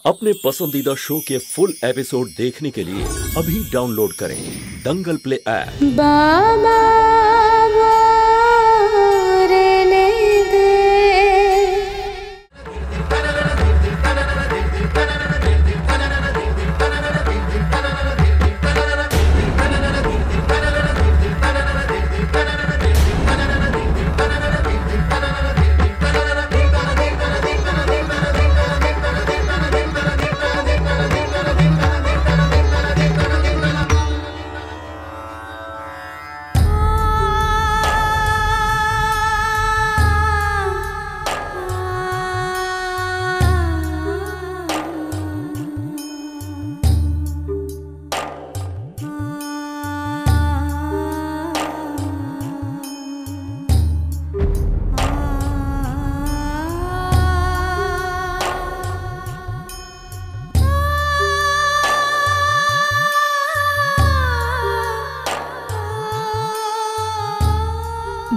अपने पसंदीदा शो के फुल एपिसोड देखने के लिए अभी डाउनलोड करें दंगल प्ले ऐप। बाबा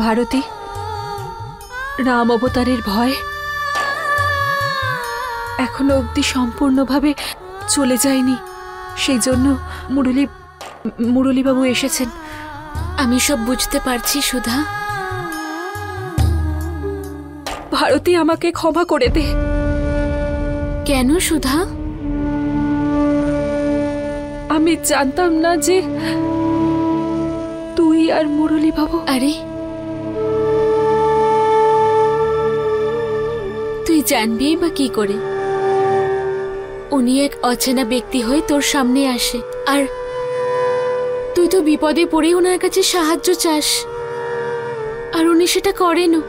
ভারতী, রাম অবতারের ভয় এখনো অবধি সম্পূর্ণভাবে চলে যায়নি। সেই জন্য মুরলীবাবু এসেছেন। আমি সব বুঝতে পারছি সুধা। ভারতী, আমাকে ক্ষমা করে দে। কেন সুধা? আমি জানতাম না যে তুই আর মুরলীবাবু। আরে তুই জানবি বা কি করে? উনি এক অচেনা ব্যক্তি হয়ে তোর সামনে আসে, আর তুই তো বিপদে পড়ে ওনার কাছে সাহায্য চাস, আর উনি সেটা করেনও।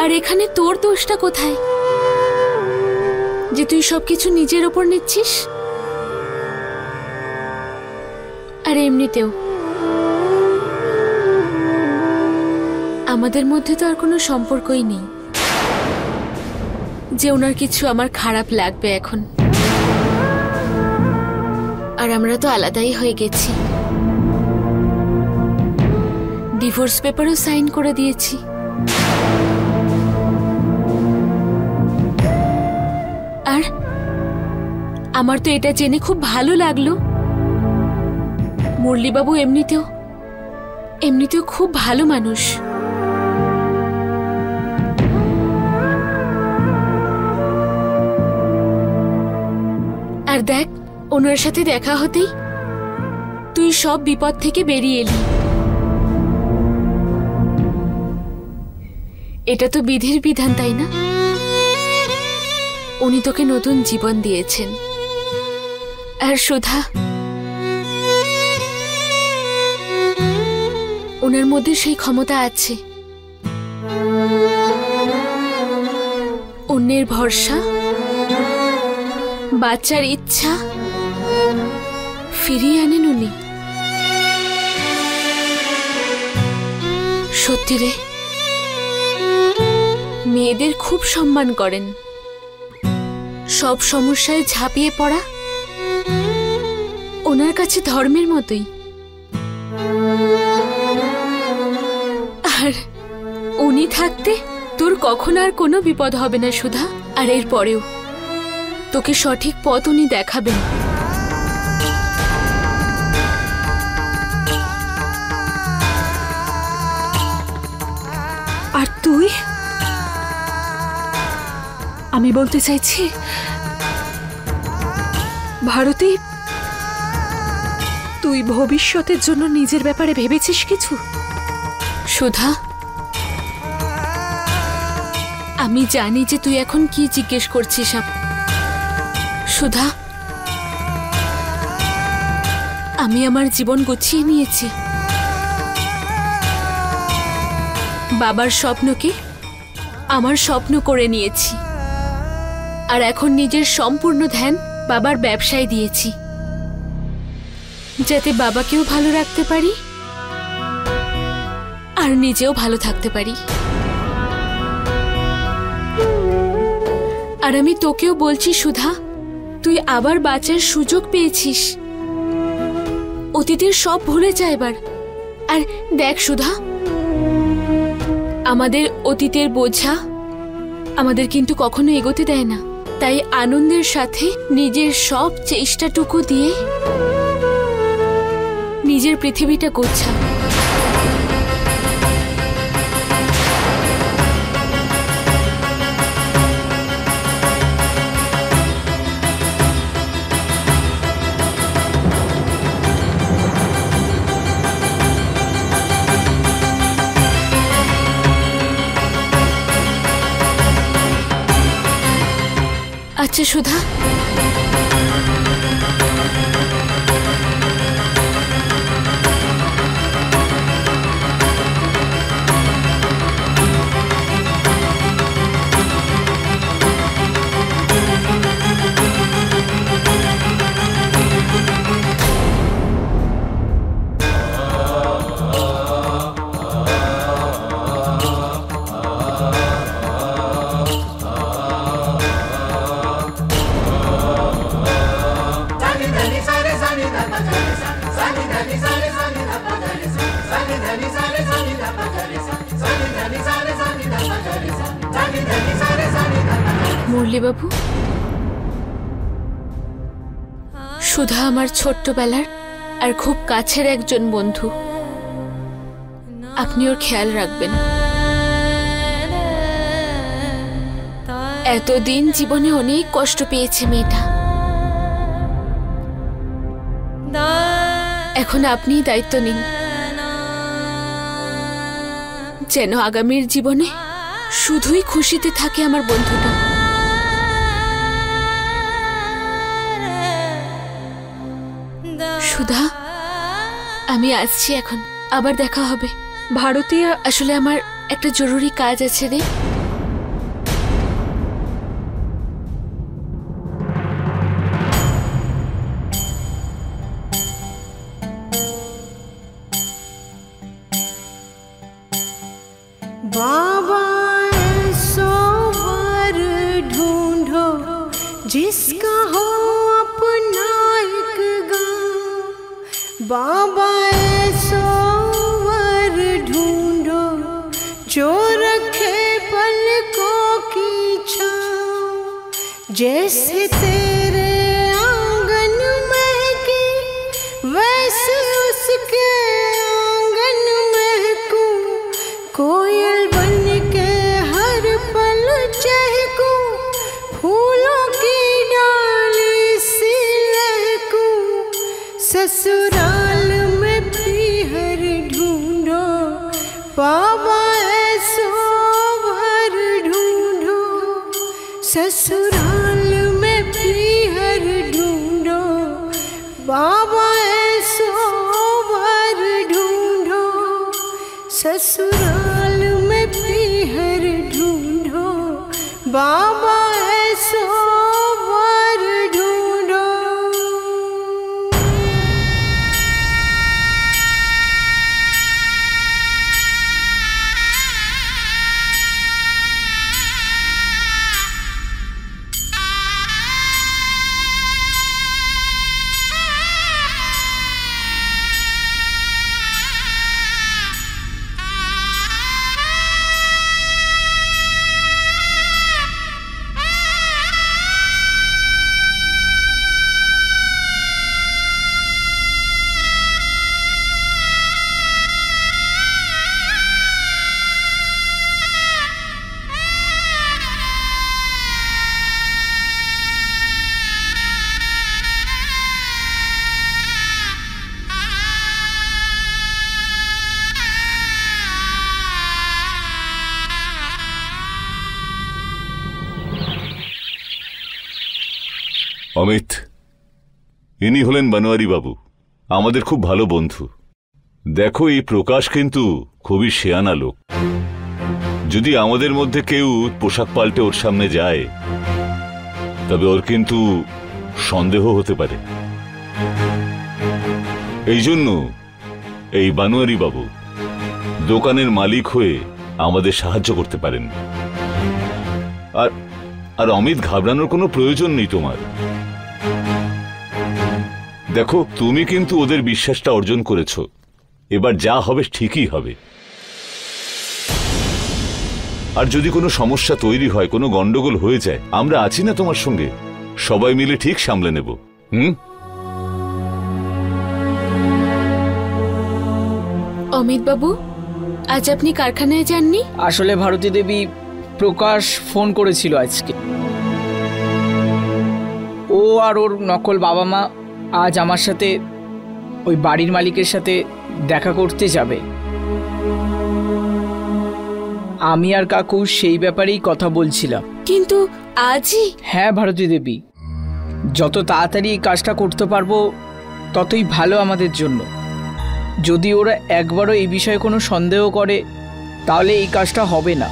আর এখানে তোর দোষটা কোথায় যে তুই সবকিছু নিজের ওপর নিচ্ছিস? আর এমনিতেও আমাদের মধ্যে তো আর কোনো সম্পর্কই নেই যে ওনার কিছু আমার খারাপ লাগবে এখন। আর আমরা তো আলাদাই হয়ে গেছি, ডিভোর্স পেপারও সাইন করে দিয়েছি। আর আমার তো এটা জেনে খুব ভালো লাগলো মুরলীবাবু এমনিতেও খুব ভালো মানুষ। আর দেখ, ওনার সাথে দেখা হতেই তুই সব বিপদ থেকে বেরিয়ে এলি। এটা তো বিধির বিধান, তাই না? উনি তোকে নতুন জীবন দিয়েছেন। আর সুধা, ওনার মধ্যে সেই ক্ষমতা আছে অন্যের ভরসা, বাচ্চার ইচ্ছা ফিরিয়ে আনেন উনি। সত্যি রে, মেয়েদের খুব সম্মান করেন। সব সমস্যায় ঝাঁপিয়ে পড়া ওনার কাছে ধর্মের মতোই। আর উনি থাকতে তোর কখনো আর কোনো বিপদ হবে না সুধা। আর এর পরেও তোকে সঠিক পথ উনি দেখাবেন। আর তুই, আমি বলতে চাইছি ভারতী, তুই ভবিষ্যতের জন্য নিজের ব্যাপারে ভেবেছিস কিছু? সুধা, আমি জানি যে তুই এখন কি জিজ্ঞেস করছিস। সুধা, আমি আমার জীবন গুছিয়ে নিয়েছি। বাবার স্বপ্নকে আমার স্বপ্ন করে নিয়েছি, আর এখন নিজের সম্পূর্ণ ধ্যান বাবার ব্যবসায় দিয়েছি, যাতে বাবাকেও ভালো রাখতে পারি আর নিজেও ভালো থাকতে পারি। আর আমি তোকেও বলছি সুধা, তুই আবার বাঁচার সুযোগ পেয়েছিস। অতীতের সব ভুলে যা এবার। আর দেখ সুধা, আমাদের অতীতের বোঝা আমাদের কিন্তু কখনো এগোতে দেয় না। তাই আনন্দের সাথে নিজের সব চেষ্টাটুকু দিয়ে নিজের পৃথিবীটা গোছা। আচ্ছা সুধা, মুরলী বাবু, সুধা আমার ছোট্টবেলার আর খুব কাছের একজন বন্ধু। আপনি ওর খেয়াল রাখবেন। এতদিন জীবনে অনেক কষ্ট পেয়েছে মেয়েটা। এখন আপনিই দায়িত্ব নিন, যেন আগামীর জীবনে শুধুই খুশিতে থাকে আমার বন্ধুটা। সুধা, আমি আসছি এখন, আবার দেখা হবে। ভারতী, আসলে আমার একটা জরুরি কাজ আছে রে। बाबा ऐसो वर ढूंढो जिसका हो अपना एक गाँव। बाबा ऐसो वर ढूंढो जो रखे पलकों की छाँव। जैसे तेरे आंगन महके वैसे उसके आंगन महकूं। कोयल बन के हर पल चहकूं, फूलों की डाली सी लहकूं। ससुराल में पीहर ढूंढो, बाबा ऐसो वर ढूंढो। ससुराल में पीहर ढूंढो, बाबा ऐसो वर ढूंढो। ससुराल में पीहर ढूंढो, बाबा ऐसो वर ढूंढो। অমিত, ইনি হলেন বনোয়ারি বাবু, আমাদের খুব ভালো বন্ধু। দেখো, এই প্রকাশ কিন্তু খুবই শেয়ানা লোক। যদি আমাদের মধ্যে কেউ পোশাক পাল্টে ওর সামনে যায়, তবে ওর কিন্তু সন্দেহ হতে পারে। এই জন্য এই বনোয়ারি বাবু দোকানের মালিক হয়ে আমাদের সাহায্য করতে পারেন। আর অমিত, ঘাবড়ানোর কোনো প্রয়োজন নেই তোমার। দেখো, তুমি কিন্তু ওদের বিশ্বাসটা অর্জন করেছো। এবার যা হবে ঠিকই হবে। আর যদি কোনো সমস্যা তৈরি হয়, কোনো গন্ডগোল হয়ে যায়, আমরা আছি না তোমার সঙ্গে, সবাই মিলে ঠিক সামলে নেব। অমিত বাবু, আজ আপনি কারখানায় যাননি? আসলে ভারতী দেবী, প্রকাশ ফোন করেছিল আজকে। ও আর ওর নকল বাবা মা আজ আমার সাথে ওই বাড়ির মালিকের সাথে দেখা করতে যাবে। আমি আর কাকু সেই ব্যাপারেই কথা বলছিলাম। কিন্তু আজই? হ্যাঁ ভারতী দেবী, যত তাড়াতাড়ি এই কাজটা করতে পারবো ততই ভালো আমাদের জন্য। যদি ওরা একবারও এই বিষয়ে কোনো সন্দেহ করে তাহলে এই কাজটা হবে না।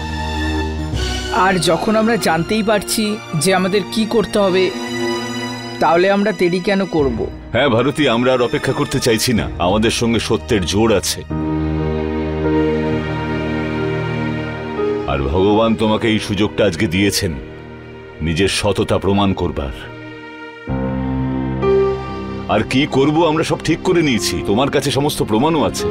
আর যখন আমরা জানতেই পারছি যে আমাদের কি করতে হবে, তাহলে আমরা দেরি কেন করব? হ্যাঁ ভারতী, আমরা আর অপেক্ষা করতে চাইছি না। আমাদের সঙ্গে সত্যের জোর আছে, আর ভগবান তোমাকে এই সুযোগটা আজকে দিয়েছেন নিজের সততা প্রমাণ করবার। আর কি করব আমরা সব ঠিক করে নিয়েছি, তোমার কাছে সমস্ত প্রমাণও আছে।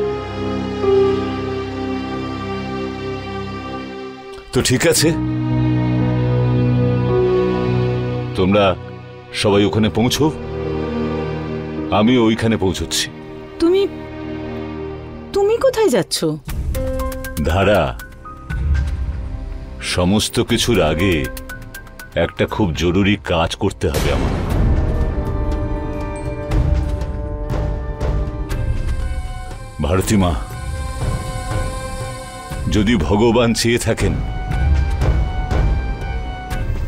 তো ঠিক আছে, তোমরা সবাই ওখানে পৌঁছো, আমি ওইখানে পৌঁছচ্ছি। তুমি কোথায় যাচ্ছ? ধারা, সমস্ত কিছুর আগে একটা খুব জরুরি কাজ করতে হবে আমার। ভারতী মা, যদি ভগবান চেয়ে থাকেন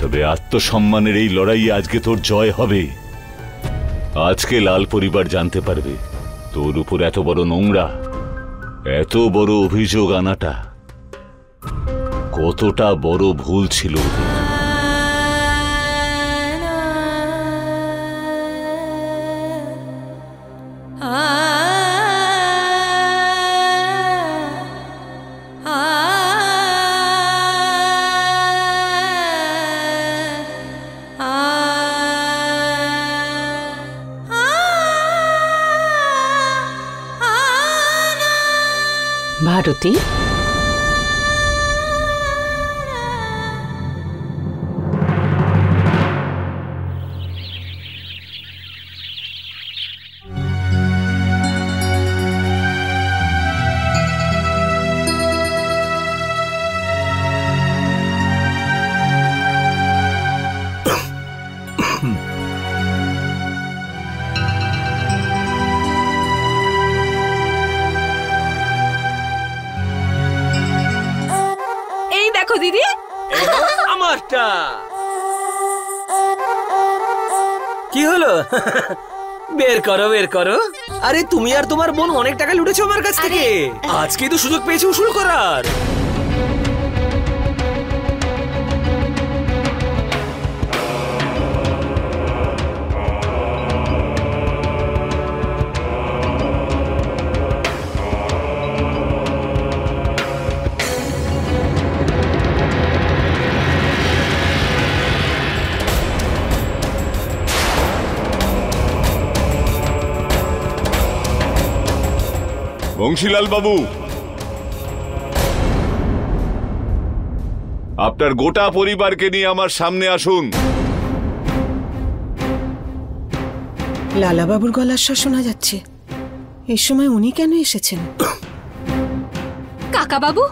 তবে আত্মসম্মানের এই লড়াইয়ে আজকে তোর জয় হবে। আজকে লাল পরিবার জানতে পারবে তোর উপর এত বড় নোংরা, এত বড় অভিযোগ আনাটা কতটা বড় ভুল ছিল। ভারতী, দিদি আমারটা কি হলো? বের করো বের করো। আরে তুমি আর তোমার বোন অনেক টাকা লুটেছো আমার কাছ থেকে। আজকেই তো সুযোগ পেয়েছি উসুল করার। বংশীলাল বাবু, আপনার গোটা পরিবারকে নিয়ে আমার সামনে আসুন। লালাবাবুর গলার স্বর শোনা যাচ্ছে। এই সময় উনি কেন এসেছেন? কাকা বাবু,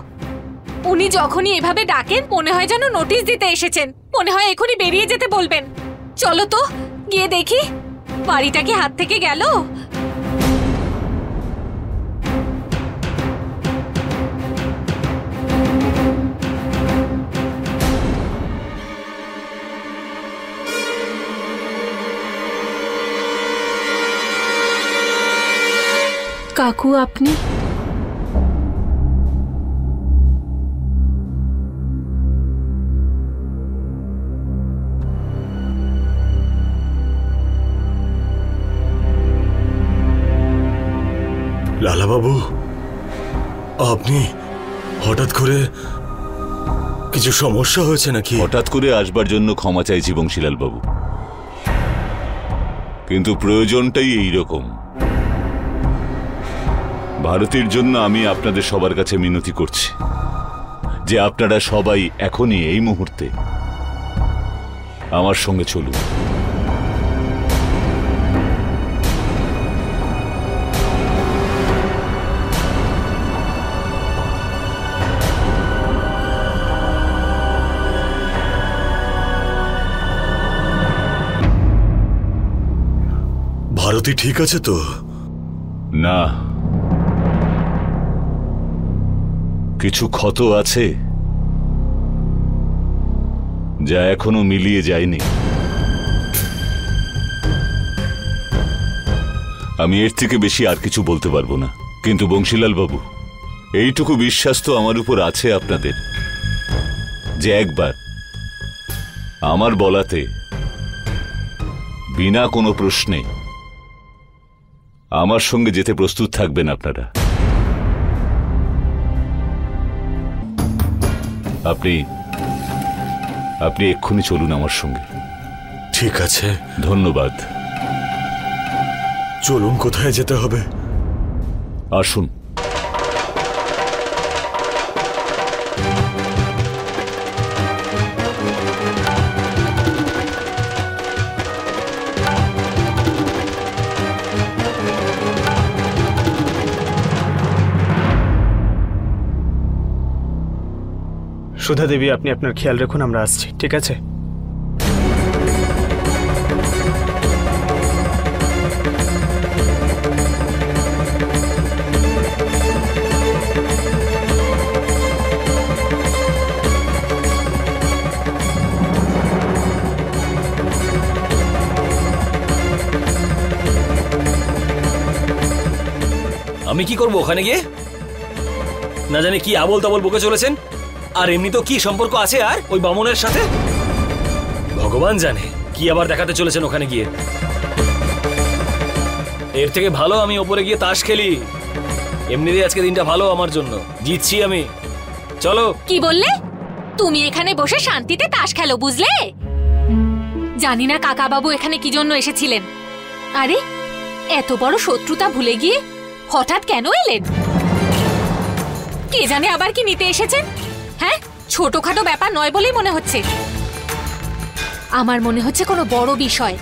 উনি যখনই এভাবে ডাকেন মনে হয় যেন নোটিশ দিতে এসেছেন। মনে হয় এখনই বেরিয়ে যেতে বলবেন। চলো তো গিয়ে দেখি বাড়িটা কি হাত থেকে গেল। কাকু, আপনি? লালাবাবু, আপনি হঠাৎ করে কিছু সমস্যা হয়েছে নাকি? হঠাৎ করে আসবার জন্য ক্ষমা চাইছি বংশীলাল বাবু, কিন্তু প্রয়োজনটাই এইরকম। ভারতীর জন্য আমি আপনাদের সবার কাছে মিনতি করছি যে আপনারা সবাই এখনই এই মুহূর্তে আমার সঙ্গে চলুন। ভারতী ঠিক আছে তো? না, কিছু ক্ষত আছে যা এখনো মিলিয়ে যায়নি। আমি এর থেকে বেশি আর কিছু বলতে পারবো না, কিন্তু বংশীলাল বাবু, এইটুকু বিশ্বাস তো আমার উপর আছে আপনাদের যে একবার আমার বলাতে বিনা কোনো প্রশ্নে আমার সঙ্গে যেতে প্রস্তুত থাকবেন আপনারা। আপনি আপনি এক্ষুনি চলুন আমার সঙ্গে। ঠিক আছে, ধন্যবাদ। চলুন, কোথায় যেতে হবে? আসুন। সুধা দেবী, আপনি আপনার খেয়াল রাখুন, আমরা আসছি, ঠিক আছে? আমি কি করব ওখানে গিয়ে? না জানি কি আবল তাবল বকে চলেছেন। আর এমনি তো কি সম্পর্ক আছে আর ওই বামনের সাথে ভগবান জানে কি আবার দেখাতে চলেছেন ওখানে গিয়ে। এর থেকে ভালো আমি ওপরে গিয়ে তাস খেলি। এমনিতেই আজকে দিনটা ভালো আমার জন্য, জিতছি আমি। চলো। কি বললে? তুমি এখানে বসে শান্তিতে তাস খেলো, বুঝলে? জানি না কাকা বাবু এখানে কি জন্য এসেছিলেন। আরে এত বড় শত্রুতা ভুলে গিয়ে হঠাৎ কেন এলেন? কে জানে আবার কি নিতে এসেছেন? হ্যাঁ, ছোটখাটো ব্যাপার নয় বলেই মনে হচ্ছে। আমার মনে হচ্ছে কোনো বড় বিষয়।